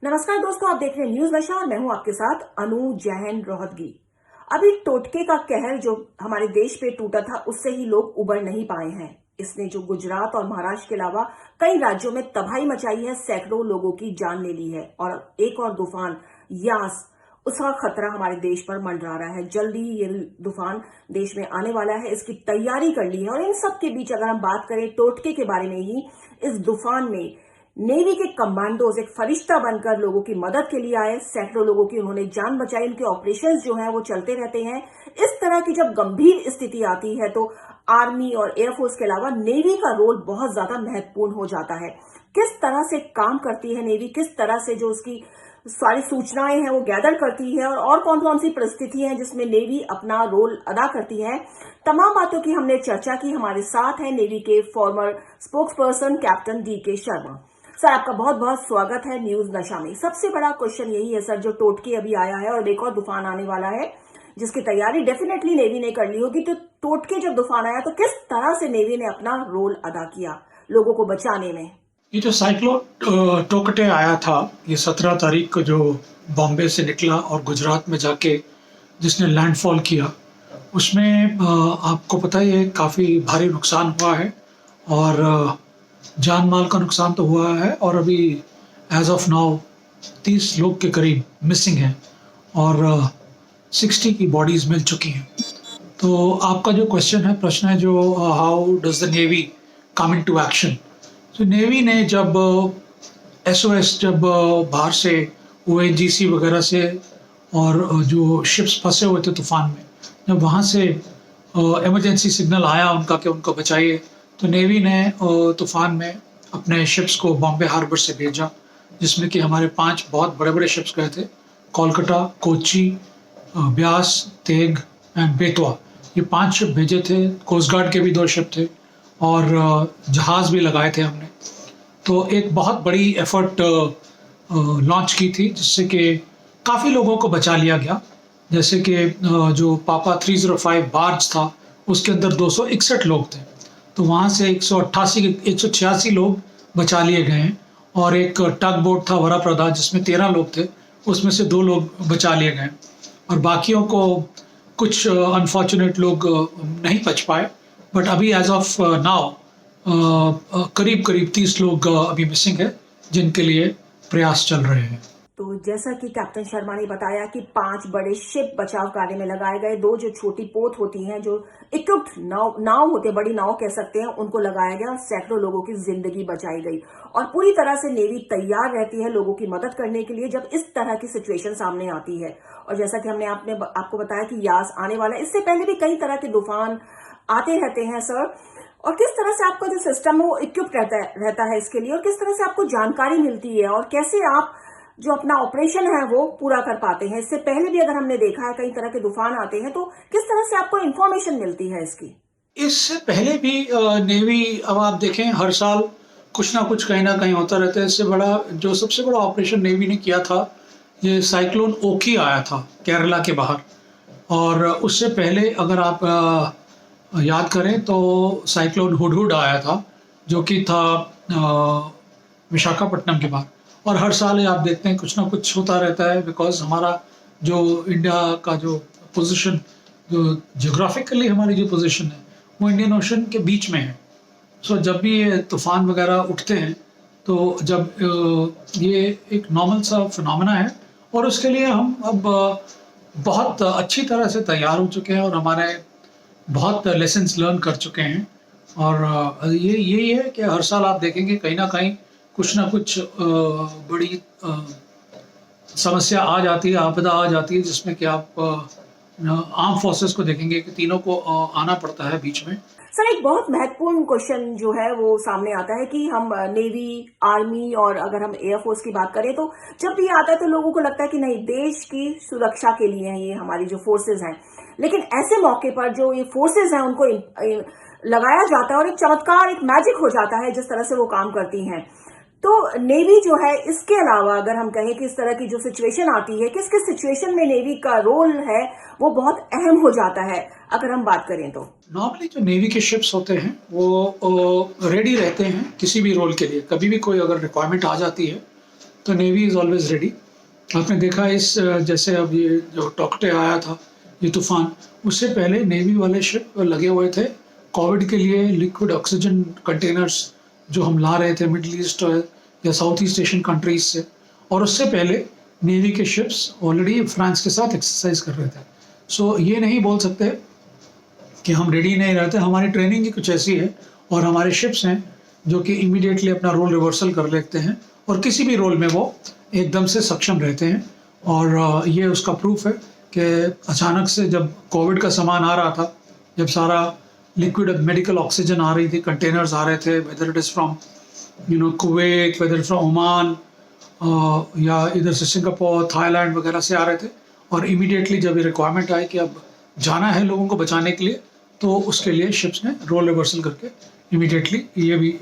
नमस्कार दोस्तों, आप देख रहे हैं न्यूज नशा और मैं हूं आपके साथ अनु जैन रोहतगी। अभी टोटके का कहर जो हमारे देश पे टूटा था उससे ही लोग उबर नहीं पाए हैं। इसने जो गुजरात और महाराष्ट्र के अलावा कई राज्यों में तबाही मचाई है, सैकड़ों लोगों की जान ले ली है और एक और तूफान यास, उसका खतरा हमारे देश पर मंडरा रहा है। जल्दी ही ये तूफान देश में आने वाला है, इसकी तैयारी कर ली है। और इन सब के बीच अगर हम बात करें टोटके के बारे में ही, इस तूफान में नेवी के कमांडोज एक फरिश्ता बनकर लोगों की मदद के लिए आए। सैकड़ों लोगों की उन्होंने जान बचाई। उनके ऑपरेशंस जो हैं वो चलते रहते हैं। इस तरह की जब गंभीर स्थिति आती है तो आर्मी और एयरफोर्स के अलावा नेवी का रोल बहुत ज्यादा महत्वपूर्ण हो जाता है। किस तरह से काम करती है नेवी, किस तरह से जो उसकी सारी सूचनाएं हैं वो गैदर करती है और कौन कौन सी परिस्थिति है जिसमें नेवी अपना रोल अदा करती है, तमाम बातों की हमने चर्चा की। हमारे साथ है नेवी के farmer spokes person captain DK Sharma. Sir, आपका बहुत बहुत स्वागत है न्यूज नशा में। सबसे बड़ा क्वेश्चन यही है सर, जो टोटके अभी आया है और एक और तूफान आने वाला है जिसकी तैयारी डेफिनेटली नेवी ने कर ली होगी, तो टोटके जब तूफान आया तो किस तरह से नेवी ने अपना रोल अदा किया लोगों को बचाने में? ये जो साइक्लोन टोकटे आया था, ये 17 तारीख को जो बॉम्बे से निकला और गुजरात में जाके जिसने लैंडफॉल किया, उसमें आपको पता ही है काफ़ी भारी नुकसान हुआ है और जान माल का नुकसान तो हुआ है और अभी एज ऑफ नाउ 30 लोग के करीब मिसिंग हैं और 60 की बॉडीज़ मिल चुकी हैं। तो आपका जो प्रश्न है जो how does the navy come into action. तो नेवी ने जब SOS जब बाहर से ONGC वगैरह से और जो शिप्स फंसे हुए थे तूफान में, जब वहाँ से इमरजेंसी सिग्नल आया उनका कि उनको बचाइए, तो नेवी ने तूफान में अपने शिप्स को बॉम्बे हार्बर से भेजा, जिसमें कि हमारे 5 बहुत बड़े बड़े शिप्स गए थे, कोलकाता, कोची, ब्यास, तेग एंड बेतवा। ये 5 शिप भेजे थे। कोस्ट गार्ड के भी 2 शिप थे और जहाज़ भी लगाए थे हमने। तो एक बहुत बड़ी एफर्ट लॉन्च की थी जिससे कि काफ़ी लोगों को बचा लिया गया। जैसे कि जो पापा 305 बार्ज था उसके अंदर 261 लोग थे, तो वहाँ से 186 लोग बचा लिए गए हैं। और एक टग बोट था वराप्रदा जिसमें 13 लोग थे, उसमें से 2 लोग बचा लिए गए और बाकियों को कुछ अनफॉर्चुनेट लोग नहीं बच पाए। बट अभी एज ऑफ नाउ करीब 30 लोग अभी मिसिंग है जिनके लिए प्रयास चल रहे हैं। तो जैसा कि कैप्टन शर्मा ने बताया कि 5 बड़े शिप बचाव कार्य में लगाए गए, 2 जो छोटी पोत होती हैं, जो इक्विप्ड नाव होते हैं, बड़ी नाव कह सकते हैं, उनको लगाया गया और सैकड़ों लोगों की जिंदगी बचाई गई। और पूरी तरह से नेवी तैयार रहती है लोगों की मदद करने के लिए जब इस तरह की सिचुएशन सामने आती है। और जैसा कि हमने आपको बताया कि यास आने वाला है, इससे पहले भी कई तरह के तूफान आते रहते हैं सर। और किस तरह से आपका जो सिस्टम है वो इक्विप्ड रहता है इसके लिए, और किस तरह से आपको जानकारी मिलती है और कैसे आप जो अपना ऑपरेशन है वो पूरा कर पाते हैं? इससे पहले भी अगर हमने देखा है कई तरह के तूफान आते हैं, तो किस तरह से आपको इंफॉर्मेशन मिलती है इसकी? इससे पहले भी नेवी, अब आप देखें हर साल कुछ ना कुछ कहीं ना कहीं होता रहता है। इससे बड़ा जो सबसे बड़ा ऑपरेशन नेवी ने किया था, ये साइक्लोन ओखी आया था केरला के बाहर। और उससे पहले अगर आप याद करें तो साइक्लोन हुडहुड आया था जो कि था विशाखापट्टनम के बाहर। और हर साल आप देखते हैं कुछ ना कुछ होता रहता है, बिकॉज हमारा जो इंडिया का जो पोजीशन, जो जियोग्राफिकली हमारी जो पोजीशन है वो इंडियन ओशन के बीच में है। सो जब भी ये तूफान वगैरह उठते हैं तो जब ये एक नॉर्मल सा फिनोमेना है और उसके लिए हम अब बहुत अच्छी तरह से तैयार हो चुके हैं और हमारे बहुत लेसन्स लर्न कर चुके हैं। और ये यही है कि हर साल आप देखेंगे कहीं ना कहीं कुछ ना कुछ बड़ी समस्या आ जाती है, आपदा आ जाती है, जिसमें कि आप आर्म फोर्सेस को देखेंगे कि तीनों को आना पड़ता है बीच में। सर, एक बहुत महत्वपूर्ण क्वेश्चन जो है वो सामने आता है कि हम नेवी, आर्मी और अगर हम एयरफोर्स की बात करें तो जब भी आता है तो लोगों को लगता है कि नहीं, देश की सुरक्षा के लिए हैं ये हमारी जो फोर्सेज हैं। लेकिन ऐसे मौके पर जो ये फोर्सेज हैं उनको लगाया जाता है और एक चमत्कार, एक मैजिक हो जाता है जिस तरह से वो काम करती हैं। तो नेवी जो है, इसके अलावा अगर हम कहें कि इस तरह की जो सिचुएशन आती है, किस किस सिचुएशन में नेवी का रोल है वो बहुत अहम हो जाता है अगर हम बात करें तो? नॉर्मली जो नेवी के शिप्स होते हैं वो रेडी रहते हैं किसी भी रोल के लिए। कभी भी कोई अगर रिक्वायरमेंट आ जाती है तो नेवी इज़ ऑलवेज रेडी। आपने देखा इस जैसे अब ये जो टोकटे आया था, ये तूफान, उससे पहले नेवी वाले शिप लगे हुए थे कोविड के लिए लिक्विड ऑक्सीजन कंटेनर्स जो हम ला रहे थे मिडल ईस्ट या साउथ ईस्ट एशियन कंट्रीज से, और उससे पहले नेवी के शिप्स ऑलरेडी फ्रांस के साथ एक्सरसाइज कर रहे थे। सो ये नहीं बोल सकते कि हम रेडी नहीं रहते, हमारी ट्रेनिंग ही कुछ ऐसी है और हमारे शिप्स हैं जो कि इमीडिएटली अपना रोल रिवर्सल कर लेते हैं और किसी भी रोल में वो एकदम से सक्षम रहते हैं। और ये उसका प्रूफ है कि अचानक से जब कोविड का सामान आ रहा था, जब सारा लिक्विड मेडिकल ऑक्सीजन आ रही थी, कंटेनर्स आ रहे थे, whether it is from Kuwait, whether from Oman या इधर से सिंगापुर, थाईलैंड वगैरह से आ रहे थे, और इमीडिएटली जब ये रिक्वायरमेंट आई कि अब जाना है लोगों को बचाने के लिए, तो उसके लिए शिप्स ने रोल रिवर्सल करके इमीडिएटली ये भी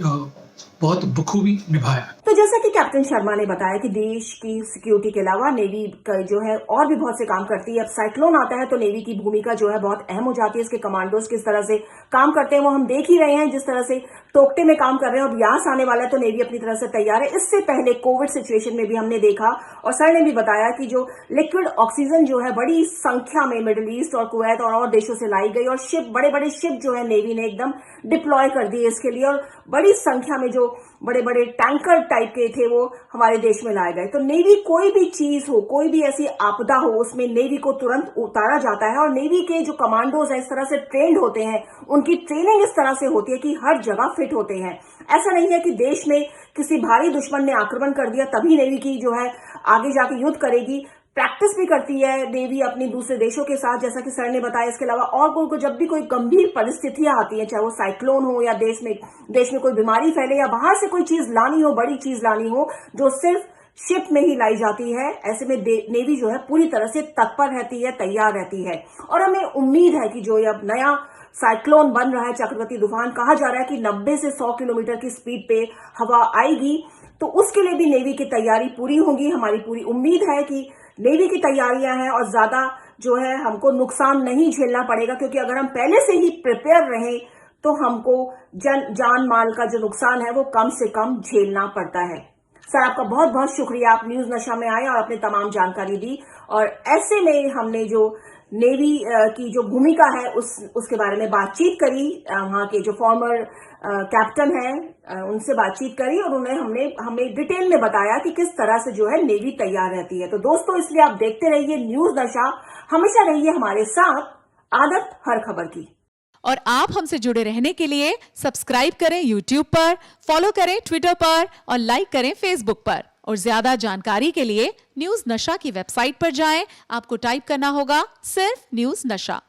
बहुत बखूबी निभाया। तो जैसा कि कैप्टन शर्मा ने बताया कि देश की सिक्योरिटी के अलावा नेवी का जो है और भी बहुत से काम करती है। अब साइक्लोन आता है तो नेवी की भूमिका जो है बहुत अहम हो जाती है। इसके कमांडोज किस तरह से काम करते हैं वो हम देख ही रहे हैं, जिस तरह से टोकटे में काम कर रहे हैं। अब यास आने वाला है तो नेवी अपनी तरह से तैयार है। इससे पहले कोविड सिचुएशन में भी हमने देखा और सर ने भी बताया कि जो लिक्विड ऑक्सीजन जो है बड़ी संख्या में मिडिल ईस्ट और कुवैत और देशों से लाई गई, और शिप, बड़े बड़े शिप जो है नेवी ने एकदम डिप्लॉय कर दिए इसके लिए, और बड़ी संख्या में जो बड़े बड़े टैंकर टाइप के थे वो हमारे देश में लाए गए। तो नेवी कोई भी चीज हो, कोई भी ऐसी आपदा हो, उसमें नेवी को तुरंत उतारा जाता है। और नेवी के जो कमांडोज हैं इस तरह से ट्रेंड होते हैं, उनकी ट्रेनिंग इस तरह से होती है कि हर जगह फिट होते हैं। ऐसा नहीं है कि देश में किसी भारी दुश्मन ने आक्रमण कर दिया तभी नेवी की जो है आगे जाके युद्ध करेगी। प्रैक्टिस भी करती है नेवी अपनी दूसरे देशों के साथ, जैसा कि सर ने बताया। इसके अलावा और को जब भी कोई गंभीर परिस्थितियां आती हैं, चाहे वो साइक्लोन हो या देश में कोई बीमारी फैले या बाहर से कोई चीज लानी हो, बड़ी चीज लानी हो जो सिर्फ शिप में ही लाई जाती है, ऐसे में नेवी जो है पूरी तरह से तत्पर रहती है, तैयार रहती है। और हमें उम्मीद है कि जो ये अब नया साइक्लोन बन रहा है, चक्रवाती तूफान, कहा जा रहा है कि 90 से 100 किलोमीटर की स्पीड पे हवा आएगी, तो उसके लिए भी नेवी की तैयारी पूरी होगी। हमारी पूरी उम्मीद है कि नेवी की तैयारियां हैं और ज्यादा जो है हमको नुकसान नहीं झेलना पड़ेगा, क्योंकि अगर हम पहले से ही प्रिपेयर रहें तो हमको जान माल का जो नुकसान है वो कम से कम झेलना पड़ता है। सर, आपका बहुत बहुत शुक्रिया, आप न्यूज नशा में आए और अपनी तमाम जानकारी दी। और ऐसे में हमने जो नेवी की जो भूमिका है उसके बारे में बातचीत करी, वहां के जो फॉर्मर कैप्टन है उनसे बातचीत करी, और हमें डिटेल में बताया कि किस तरह से जो है नेवी तैयार रहती है। तो दोस्तों, इसलिए आप देखते रहिए न्यूज नशा, हमेशा रहिए हमारे साथ, आदत हर खबर की। और आप हमसे जुड़े रहने के लिए सब्सक्राइब करें YouTube पर, फॉलो करें Twitter पर और लाइक करें Facebook पर। और ज्यादा जानकारी के लिए न्यूज नशा की वेबसाइट पर जाएं। आपको टाइप करना होगा सिर्फ न्यूज नशा।